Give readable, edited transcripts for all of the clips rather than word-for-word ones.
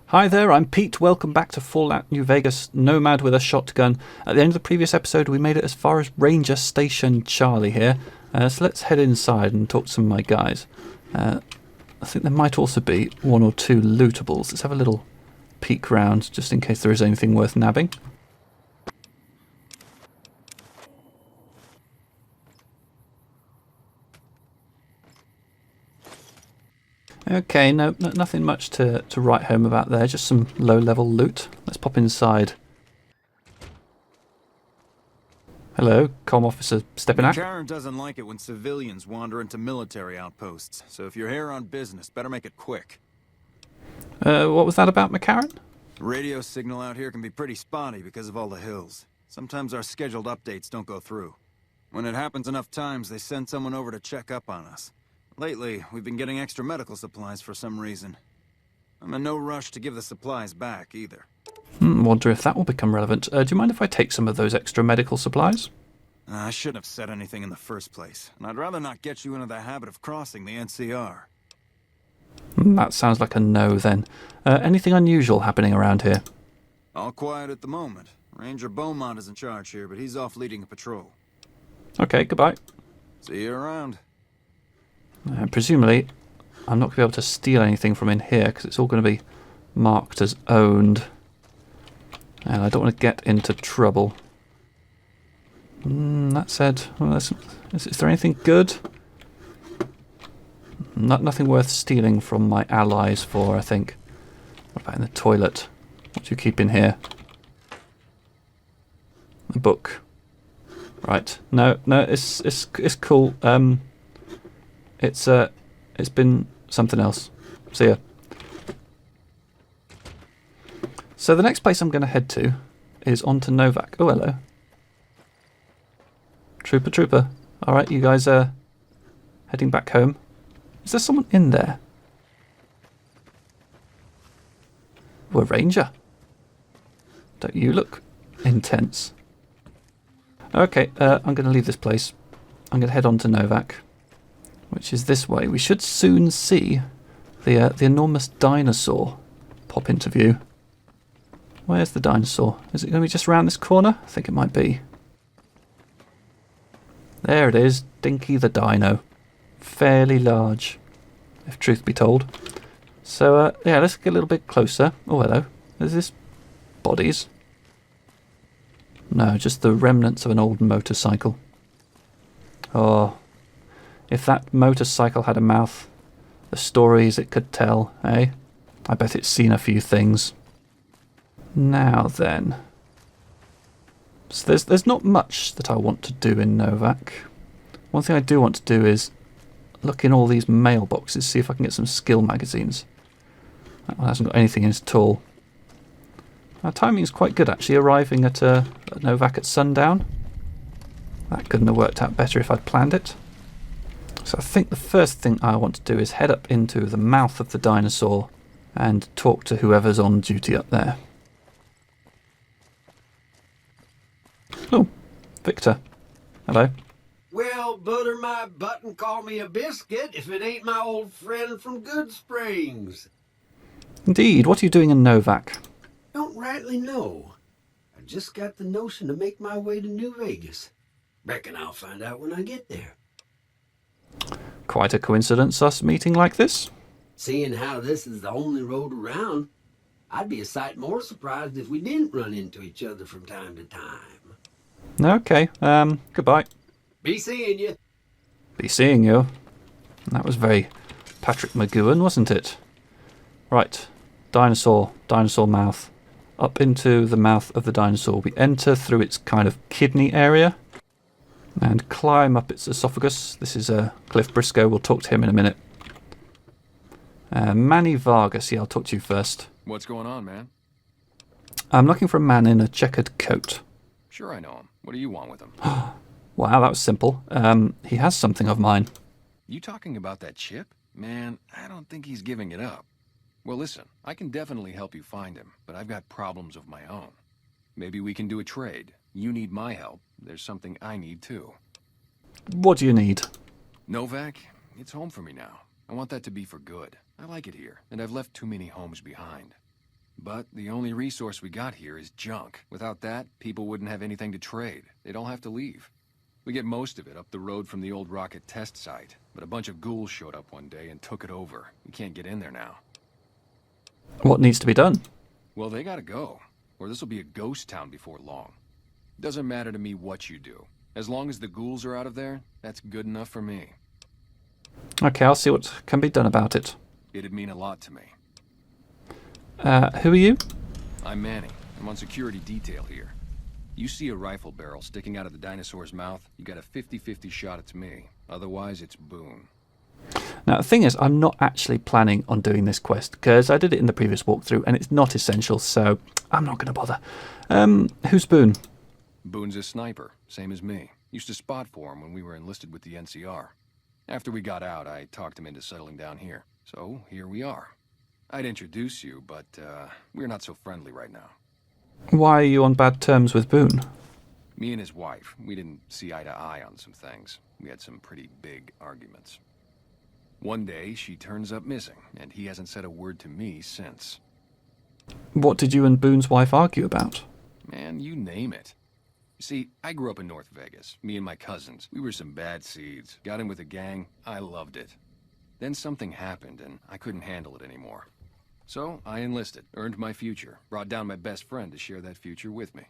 Hi there, I'm Pete. Welcome back to Fallout New Vegas, Nomad with a Shotgun. At the end of the previous episode, we made it as far as Ranger Station Charlie here. So let's head inside and talk to some of my guys. I think there might also be one or two lootables. Let's have a little peek round, just in case there is anything worth nabbing. Okay, nothing much to write home about there, just some low-level loot. Let's pop inside. Hello, comm officer stepping out. Karen doesn't like it when civilians wander into military outposts, so if you're here on business, better make it quick. What was that about, McCarran? Radio signal out here can be pretty spotty because of all the hills. Sometimes our scheduled updates don't go through. When it happens enough times, they send someone over to check up on us. Lately, we've been getting extra medical supplies for some reason. I'm in no rush to give the supplies back, either. Wonder if that will become relevant. Do you mind if I take some of those extra medical supplies? I shouldn't have said anything in the first place, and I'd rather not get you into the habit of crossing the NCR. That sounds like a no, then. Anything unusual happening around here? All quiet at the moment. Ranger Beaumont is in charge here, but he's off leading a patrol. Okay, goodbye. See you around. Presumably, I'm not going to be able to steal anything from in here because it's all going to be marked as owned. And I don't want to get into trouble. That said, well, is there anything good? Nothing worth stealing from my allies for, I think. What about in the toilet? What do you keep in here? A book. Right. No, it's cool. It's been something else. See ya. So the next place I'm going to head to is on to Novac. Oh, hello. Trooper. Alright, you guys are heading back home. Is there someone in there? Oh, a ranger. Don't you look intense? Okay, I'm going to leave this place. I'm going to head on to Novac, which is this way. We should soon see the enormous dinosaur pop into view. Where's the dinosaur? Is it going to be just around this corner? I think it might be. There it is, Dinky the Dino. Fairly large, if truth be told. So, yeah, let's get a little bit closer. Oh, hello. Is this bodies? No, just the remnants of an old motorcycle. Oh, if that motorcycle had a mouth, the stories it could tell, eh? I bet it's seen a few things. Now then. So there's not much that I want to do in Novac. One thing I do want to do is look in all these mailboxes, see if I can get some skill magazines. That one hasn't got anything in it at all. Our timing is quite good, actually, arriving at Novac at sundown. That couldn't have worked out better if I'd planned it. So I think the first thing I want to do is head up into the mouth of the dinosaur and talk to whoever's on duty up there. Oh, Victor. Hello. Well, butter my butt and call me a biscuit if it ain't my old friend from Good Springs. Indeed. What are you doing in Novac? Don't rightly know. I just got the notion to make my way to New Vegas. Reckon I'll find out when I get there. Quite a coincidence, us meeting like this. Seeing how this is the only road around, I'd be a sight more surprised if we didn't run into each other from time to time. Okay, goodbye. Be seeing you. Be seeing you. That was very Patrick McGowan, wasn't it? Right, dinosaur mouth. Up into the mouth of the dinosaur. We enter through its kind of kidney area and climb up its esophagus. This is Cliff Briscoe. We'll talk to him in a minute. Manny Vargas. Yeah, I'll talk to you first. What's going on, man? I'm looking for a man in a checkered coat. Sure, I know him. What do you want with him? Wow, that was simple. He has something of mine. You talking about that chip? Man, I don't think he's giving it up. Well, listen, I can definitely help you find him, but I've got problems of my own. Maybe we can do a trade. You need my help. There's something I need, too. What do you need? Novac, it's home for me now. I want that to be for good. I like it here, and I've left too many homes behind. But the only resource we got here is junk. Without that, people wouldn't have anything to trade. They'd all have to leave. We get most of it up the road from the old rocket test site, but a bunch of ghouls showed up one day and took it over. We can't get in there now. What needs to be done? Well, they gotta go, or this will be a ghost town before long. Doesn't matter to me what you do. As long as the ghouls are out of there, that's good enough for me. Okay, I'll see what can be done about it. It'd mean a lot to me. Who are you? I'm Manny. I'm on security detail here. You see a rifle barrel sticking out of the dinosaur's mouth, you got a 50-50 shot it's me. Otherwise, it's Boone. Now, the thing is, I'm not actually planning on doing this quest, because I did it in the previous walkthrough, and it's not essential, so I'm not going to bother. Who's Boone? Boone's a sniper, same as me. Used to spot for him when we were enlisted with the NCR. After we got out, I talked him into settling down here. So, here we are. I'd introduce you, but we're not so friendly right now. Why are you on bad terms with Boone? Me and his wife, we didn't see eye to eye on some things. We had some pretty big arguments. One day, she turns up missing, and he hasn't said a word to me since. What did you and Boone's wife argue about? Man, you name it. See, I grew up in North Vegas. Me and my cousins. We were some bad seeds. Got in with a gang. I loved it. Then something happened, and I couldn't handle it anymore. So, I enlisted, earned my future, brought down my best friend to share that future with me.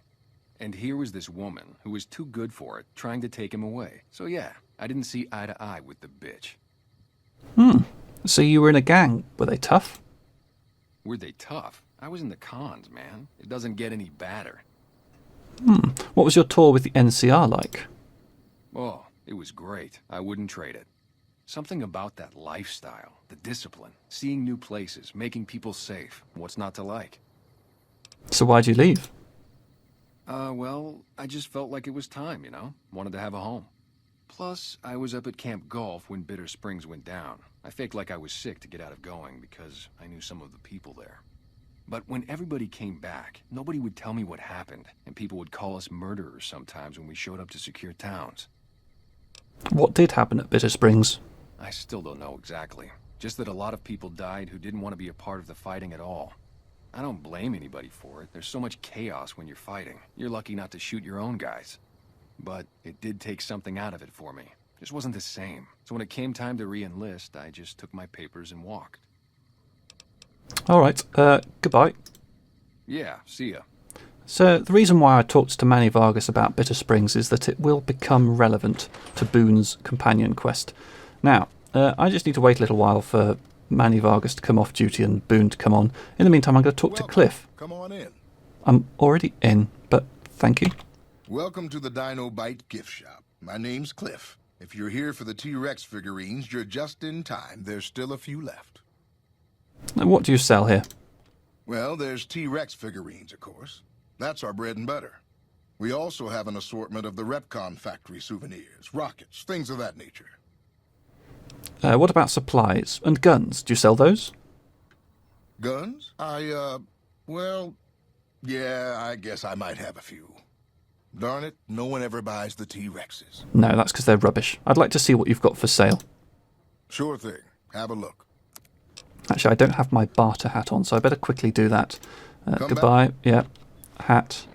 And here was this woman, who was too good for it, trying to take him away. So yeah, I didn't see eye to eye with the bitch. So you were in a gang. Were they tough? Were they tough? I was in the cons, man. It doesn't get any badder. What was your tour with the NCR like? Oh, it was great. I wouldn't trade it. Something about that lifestyle, the discipline, seeing new places, making people safe. What's not to like? So why'd you leave? Well, I just felt like it was time, you know? Wanted to have a home. Plus, I was up at Camp Golf when Bitter Springs went down. I faked like I was sick to get out of going because I knew some of the people there. But when everybody came back, nobody would tell me what happened, and people would call us murderers sometimes when we showed up to secure towns. What did happen at Bitter Springs? I still don't know exactly. Just that a lot of people died who didn't want to be a part of the fighting at all. I don't blame anybody for it. There's so much chaos when you're fighting. You're lucky not to shoot your own guys. But it did take something out of it for me. Just wasn't the same. So when it came time to re-enlist, I just took my papers and walked. All right, goodbye. Yeah, see ya. So the reason why I talked to Manny Vargas about Bitter Springs is that it will become relevant to Boone's companion quest. Now, I just need to wait a little while for Manny Vargas to come off duty and Boone to come on. In the meantime, I'm going to talk to Cliff. Come on in. I'm already in, but thank you. Welcome to the Dino Bite gift shop. My name's Cliff. If you're here for the T-Rex figurines, you're just in time. There's still a few left. What do you sell here? Well, there's T-Rex figurines, of course. That's our bread and butter. We also have an assortment of the Repcon factory souvenirs, rockets, things of that nature. What about supplies and guns? Do you sell those? Guns? Well, yeah, I guess I might have a few. Darn it, no one ever buys the T-Rexes. No, that's because they're rubbish. I'd like to see what you've got for sale. Sure thing. Have a look. Actually, I don't have my barter hat on, so I better quickly do that. Goodbye. Back. Yeah. Hat.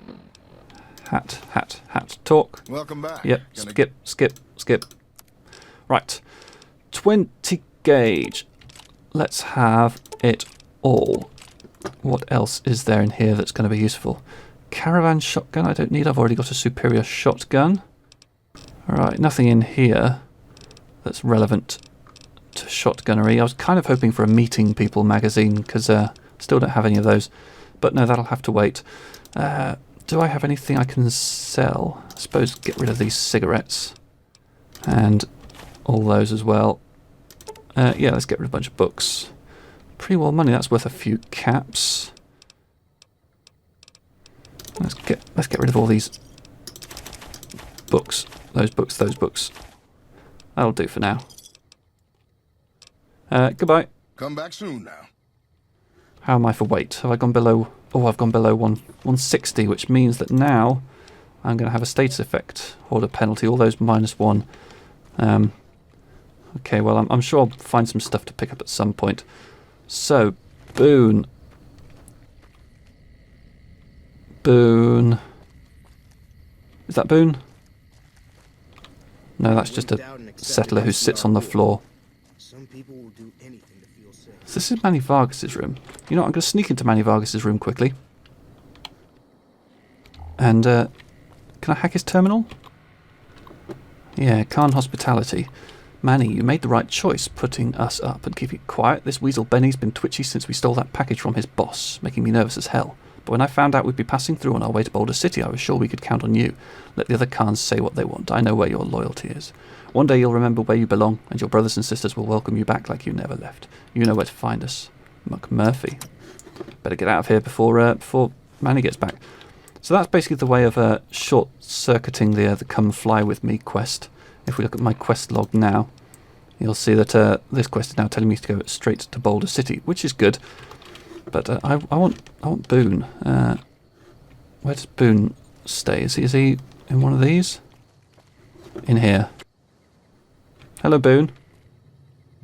Talk. Welcome back. Yep. Skip. Right. 20 gauge. Let's have it all. What else is there in here that's going to be useful? Caravan shotgun I don't need. I've already got a superior shotgun. Alright, nothing in here that's relevant to shotgunnery. I was kind of hoping for a Meeting People magazine because still don't have any of those. But no, that'll have to wait. Do I have anything I can sell? I suppose get rid of these cigarettes. And all those as well. Yeah, let's get rid of a bunch of books. Pretty well money, that's worth a few caps. Let's get rid of all these books. Those books. That'll do for now. Goodbye. Come back soon now. How am I for weight? Have I gone below... Oh, I've gone below 160, which means that now I'm going to have a status effect. Order penalty, all those -1. Okay, well, I'm sure I'll find some stuff to pick up at some point. So, Boone. Boone. Is that Boone? No, that's just a settler who sits on the floor. Some people will do anything to feel safe. So this is Manny Vargas's room. You know what, I'm going to sneak into Manny Vargas's room quickly. And, can I hack his terminal? Yeah, Khan Hospitality. Manny, you made the right choice putting us up and keeping it quiet. This weasel Benny's been twitchy since we stole that package from his boss, making me nervous as hell. But when I found out we'd be passing through on our way to Boulder City, I was sure we could count on you. Let the other Khans say what they want. I know where your loyalty is. One day you'll remember where you belong, and your brothers and sisters will welcome you back like you never left. You know where to find us. McMurphy. Better get out of here before Manny gets back. So that's basically the way of short-circuiting the Come Fly With Me quest. If we look at my quest log now, you'll see that this quest is now telling me to go straight to Boulder City, which is good. But I want Boone. Where does Boone stay? Is he in one of these? In here. Hello, Boone.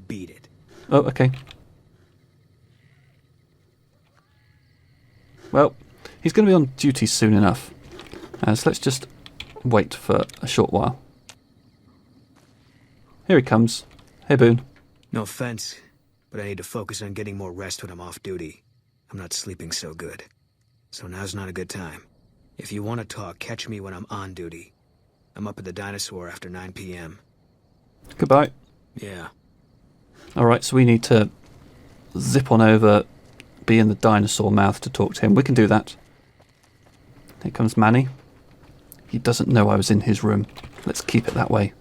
Beat it. Oh, okay. Well, he's going to be on duty soon enough. So let's just wait for a short while. Here he comes. Hey, Boone. No offense, but I need to focus on getting more rest when I'm off duty. I'm not sleeping so good. So now's not a good time. If you want to talk, catch me when I'm on duty. I'm up at the Dinosaur after 9 p.m. Goodbye. Yeah. Alright, so we need to zip on over, be in the dinosaur mouth to talk to him. We can do that. Here comes Manny. He doesn't know I was in his room. Let's keep it that way.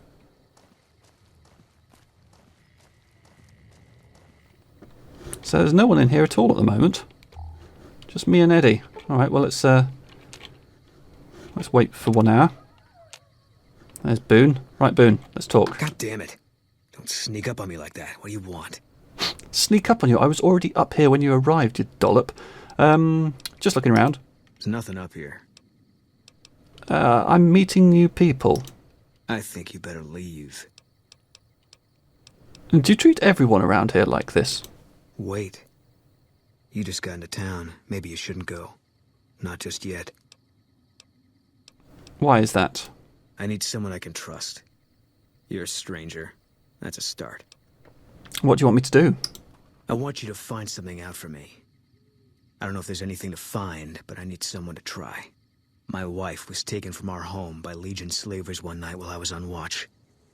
So there's no one in here at all at the moment. Just me and Eddie. Alright, well let's wait for 1 hour. There's Boone. Right, Boone, let's talk. God damn it. Don't sneak up on me like that. What do you want? Sneak up on you? I was already up here when you arrived, you dollop. Just looking around. There's nothing up here. I'm meeting new people. I think you better leave. Do you treat everyone around here like this? Wait. You just got into town. Maybe you shouldn't go. Not just yet. Why is that? I need someone I can trust. You're a stranger. That's a start. What do you want me to do? I want you to find something out for me. I don't know if there's anything to find, but I need someone to try. My wife was taken from our home by Legion slavers one night while I was on watch.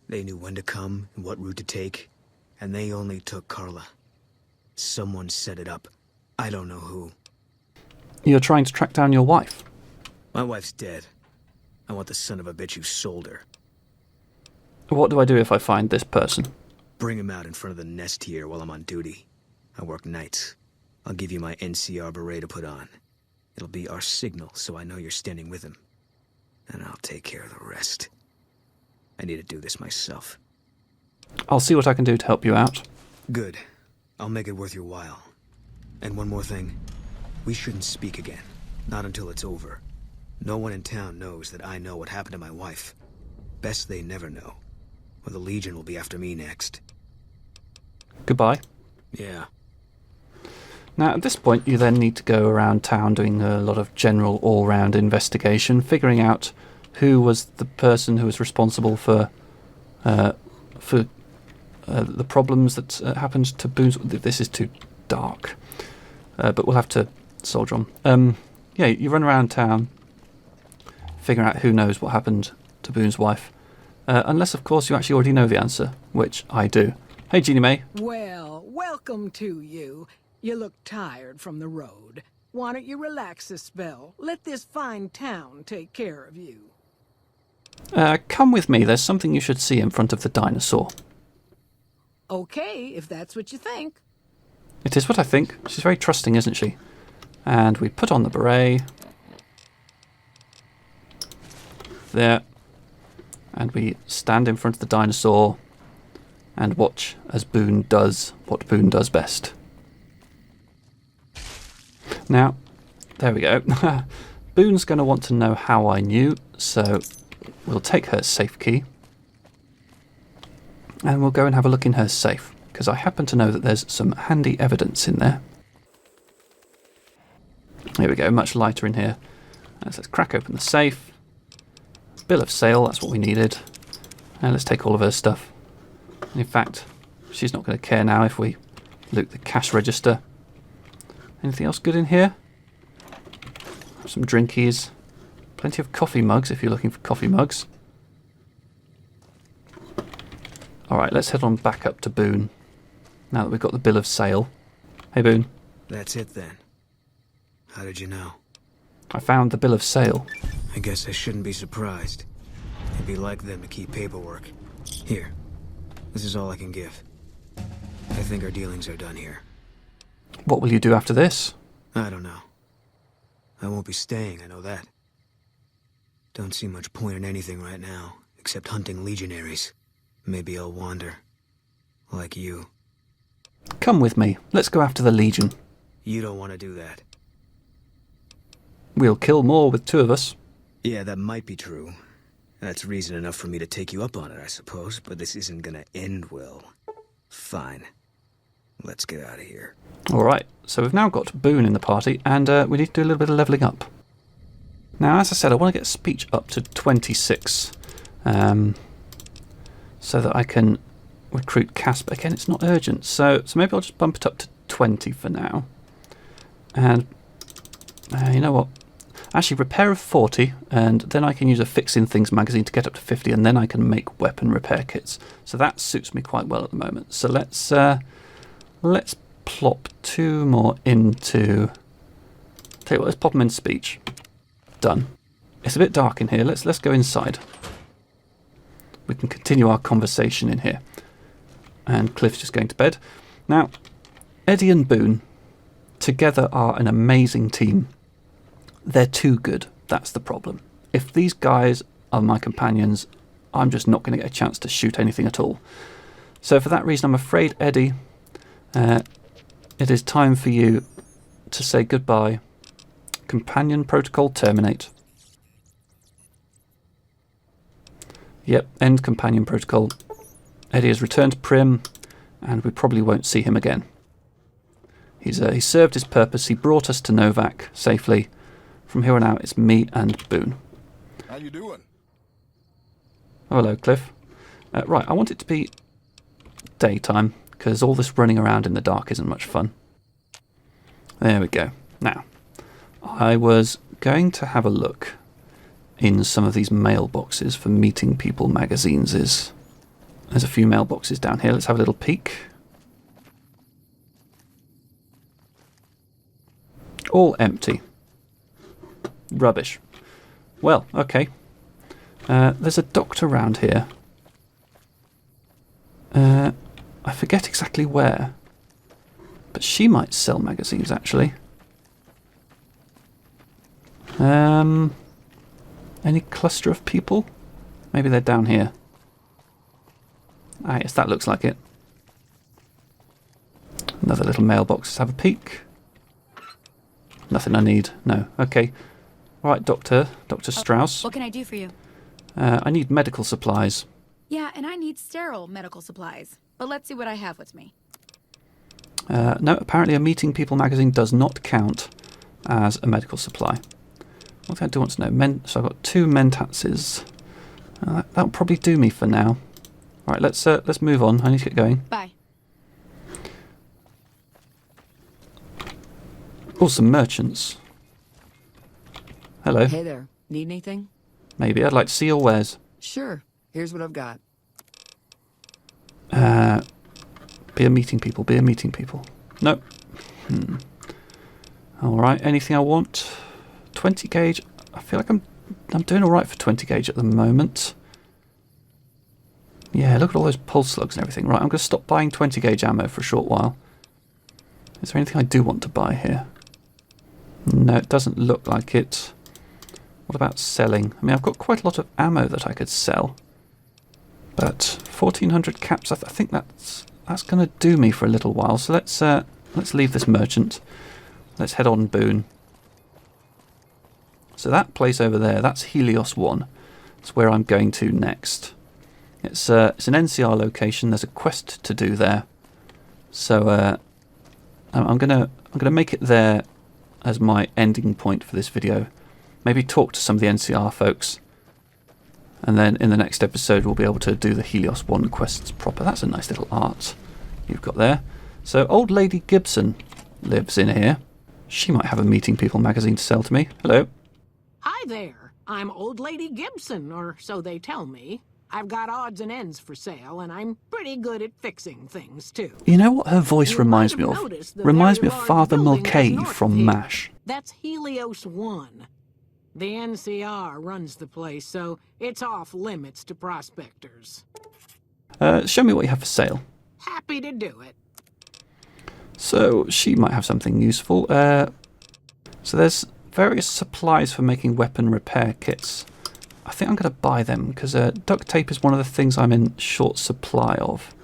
They knew when to come and what route to take, and they only took Carla. Someone set it up. I don't know who. You're trying to track down your wife? My wife's dead. I want the son of a bitch who sold her. What do I do if I find this person? Bring him out in front of the nest here while I'm on duty. I work nights. I'll give you my NCR beret to put on. It'll be our signal so I know you're standing with him. And I'll take care of the rest. I need to do this myself. I'll see what I can do to help you out. Good. I'll make it worth your while. And one more thing. We shouldn't speak again. Not until it's over. No one in town knows that I know what happened to my wife. Best they never know. Or the Legion will be after me next. Goodbye. Yeah. Now, at this point, you then need to go around town doing a lot of general all-round investigation, figuring out who was the person who was responsible for the problems that happened to Boone's... This is too dark, but we'll have to soldier on. Yeah, you run around town, figuring out who knows what happened to Boone's wife. Unless, of course, you actually already know the answer, which I do. Hey, Jeannie Mae. Well, welcome to you. You look tired from the road. Why don't you relax a spell? Let this fine town take care of you. Come with me. There's something you should see in front of the dinosaur. Okay, if that's what you think. It is what I think. She's very trusting, isn't she? And we put on the beret. There. And we stand in front of the dinosaur and watch as Boone does what Boone does best. Now, there we go. Boone's going to want to know how I knew, so we'll take her safe key and we'll go and have a look in her safe, because I happen to know that there's some handy evidence in there. Here we go, much lighter in here. So let's crack open the safe. Bill of sale, that's what we needed. And let's take all of her stuff. In fact, she's not going to care now if we loot the cash register. Anything else good in here? Some drinkies. Plenty of coffee mugs if you're looking for coffee mugs. Alright, let's head on back up to Boone. Now that we've got the bill of sale. Hey Boone. That's it then. How did you know? I found the bill of sale. I guess I shouldn't be surprised. It'd be like them to keep paperwork. Here. This is all I can give. I think our dealings are done here. What will you do after this? I don't know. I won't be staying, I know that. Don't see much point in anything right now, except hunting legionaries. Maybe I'll wander. Like you. Come with me. Let's go after the Legion. You don't want to do that. We'll kill more with 2 of us. Yeah, that might be true. That's reason enough for me to take you up on it, I suppose, but this isn't gonna end well. Fine. Let's get out of here. Alright, so we've now got Boone in the party, and we need to do a little bit of levelling up. Now, as I said, I want to get speech up to 26, so that I can recruit Cass, but again, it's not urgent, so maybe I'll just bump it up to 20 for now. And, you know what? Actually, repair of 40, and then I can use a Fixing Things magazine to get up to 50, and then I can make weapon repair kits. So that suits me quite well at the moment. So let's plop 2 more into... Tell you what, let's pop them in speech. Done. It's a bit dark in here. Let's go inside. We can continue our conversation in here. And Cliff's just going to bed. Now, Eddie and Boone together are an amazing team. They're too good. That's the problem. If these guys are my companions, I'm just not going to get a chance to shoot anything at all. So for that reason, I'm afraid, Eddie, it is time for you to say goodbye. Companion protocol terminate. Yep, end companion protocol. Eddie has returned to Prim, and we probably won't see him again. He served his purpose. He brought us to Novac safely. From here on out, it's me and Boone. How you doing? Oh, hello, Cliff. Right, I want it to be daytime, because all this running around in the dark isn't much fun. There we go. Now, I was going to have a look in some of these mailboxes for Meeting People magazines. There's a few mailboxes down here. Let's have a little peek. All empty. Rubbish. Well, okay. There's a doctor around here. I forget exactly where. But she might sell magazines, actually. Any cluster of people? Maybe they're down here. Ah, yes, that looks like it. Another little mailbox. Let's have a peek. Nothing I need. No. Okay. Right, Dr. Strauss. What can I do for you? I need medical supplies. Yeah, and I need sterile medical supplies. But let's see what I have with me. No, apparently a Meeting People magazine does not count as a medical supply. What thing I do want to know? So I've got 2 mentatses. That'll probably do me for now. Right, let's move on. I need to get going. Bye. Oh, some merchants. Hello. Hey there. Need anything? Maybe. I'd like to see your wares. Sure. Here's what I've got. Be a Meeting People. Be a Meeting People. Nope. Alright, anything I want? 20 gauge. I feel like I'm doing alright for 20 gauge at the moment. Yeah, look at all those pulse slugs and everything. Right, I'm going to stop buying 20 gauge ammo for a short while. Is there anything I do want to buy here? No, it doesn't look like it. What about selling? I mean, I've got quite a lot of ammo that I could sell. But 1,400 caps, I think that's going to do me for a little while. So let's leave this merchant. Let's head on Boone. So that place over there, that's Helios One. That's where I'm going to next. It's an NCR location. There's a quest to do there. So I'm gonna make it there as my ending point for this video. maybe talk to some of the NCR folks. And then in the next episode, we'll be able to do the Helios One quests proper. That's a nice little art you've got there. So Old Lady Gibson lives in here. She might have a Meeting People magazine to sell to me. Hello. Hi there. I'm Old Lady Gibson, or so they tell me. I've got odds and ends for sale, and I'm pretty good at fixing things, too. You know what her voice You reminds might me have of? noticed the Reminds very me of large Father building just Mulcahy north of from here. MASH. That's Helios One. The NCR runs the place, so it's off limits to prospectors. Show me what you have for sale. Happy to do it. So she might have something useful. So there's various supplies for making weapon repair kits. I think I'm going to buy them because duct tape is one of the things I'm in short supply of.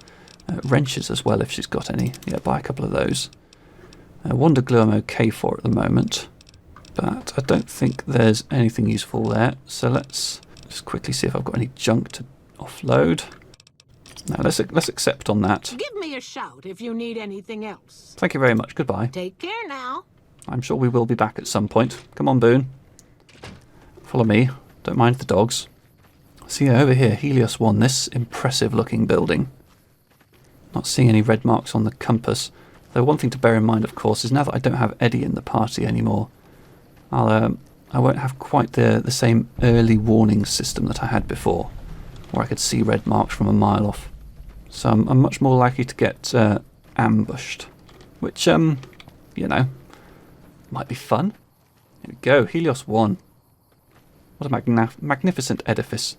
Wrenches as well if she's got any. Yeah, buy a couple of those. Wonder glue I'm okay for at the moment, but I don't think there's anything useful there. So let's just quickly see if I've got any junk to offload. Now let's accept on that. Give me a shout if you need anything else. Thank you very much. Goodbye. Take care now. I'm sure we will be back at some point. Come on, Boone. Follow me. Don't mind the dogs. See, yeah, over here, Helios One, this impressive looking building. Not seeing any red marks on the compass. Though one thing to bear in mind, of course, is now that I don't have Eddie in the party anymore, I won't have quite the same early warning system that I had before, where I could see red marks from a mile off. So I'm much more likely to get ambushed, which, you know, might be fun. Here we go, Helios One. What a magnificent edifice.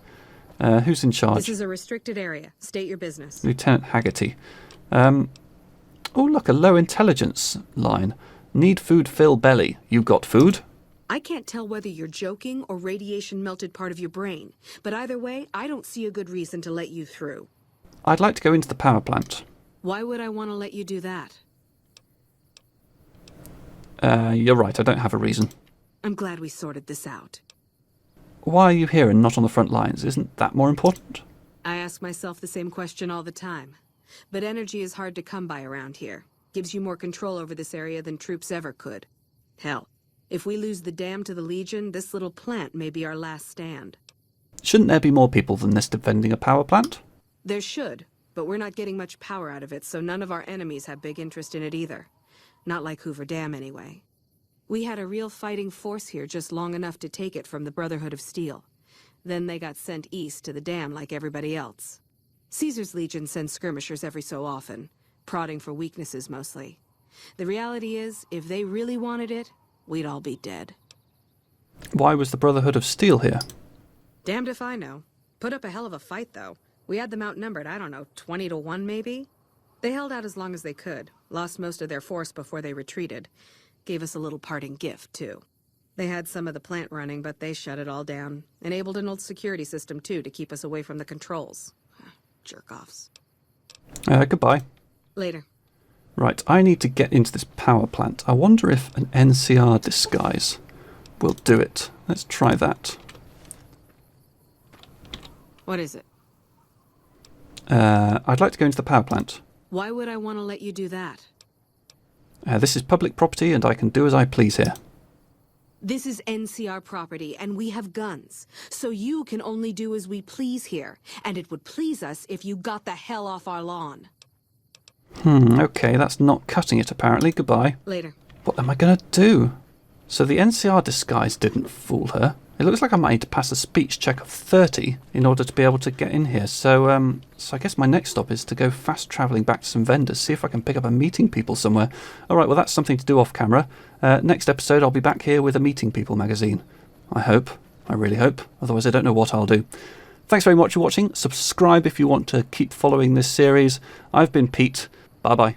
Who's in charge? This is a restricted area. State your business. Lieutenant Haggerty. Oh, look, a low intelligence line. Need food, fill belly. You got food? I can't tell whether you're joking or radiation melted part of your brain, but either way, I don't see a good reason to let you through. I'd like to go into the power plant. Why would I want to let you do that? You're right, I don't have a reason. I'm glad we sorted this out. Why are you here and not on the front lines? Isn't that more important? I ask myself the same question all the time. But energy is hard to come by around here. Gives you more control over this area than troops ever could. Hell, if we lose the dam to the Legion, this little plant may be our last stand. Shouldn't there be more people than this defending a power plant? There should, but we're not getting much power out of it, so none of our enemies have big interest in it either. Not like Hoover Dam, anyway. We had a real fighting force here just long enough to take it from the Brotherhood of Steel. Then they got sent east to the dam like everybody else. Caesar's Legion sends skirmishers every so often, prodding for weaknesses mostly. The reality is, if they really wanted it, we'd all be dead. Why was the Brotherhood of Steel here? Damned if I know. Put up a hell of a fight, though. We had them outnumbered, I don't know, 20-1 maybe? They held out as long as they could, lost most of their force before they retreated. Gave us a little parting gift, too. They had some of the plant running, but they shut it all down. Enabled an old security system, too, to keep us away from the controls. Jerk-offs. Goodbye. Later. Right, I need to get into this power plant. I wonder if an NCR disguise will do it. Let's try that. What is it? I'd like to go into the power plant. Why would I want to let you do that? This is public property and I can do as I please here. This is NCR property, and we have guns. So you can only do as we please here. And it would please us if you got the hell off our lawn. Okay, that's not cutting it apparently. Goodbye. Later. What am I going to do? So the NCR disguise didn't fool her. It looks like I might need to pass a speech check of 30 in order to be able to get in here. So I guess my next stop is to go fast travelling back to some vendors, see if I can pick up a Meeting People somewhere. Alright, well that's something to do off camera. Next episode I'll be back here with a Meeting People magazine. I hope. I really hope. Otherwise I don't know what I'll do. Thanks very much for watching. Subscribe if you want to keep following this series. I've been Pete. Bye bye.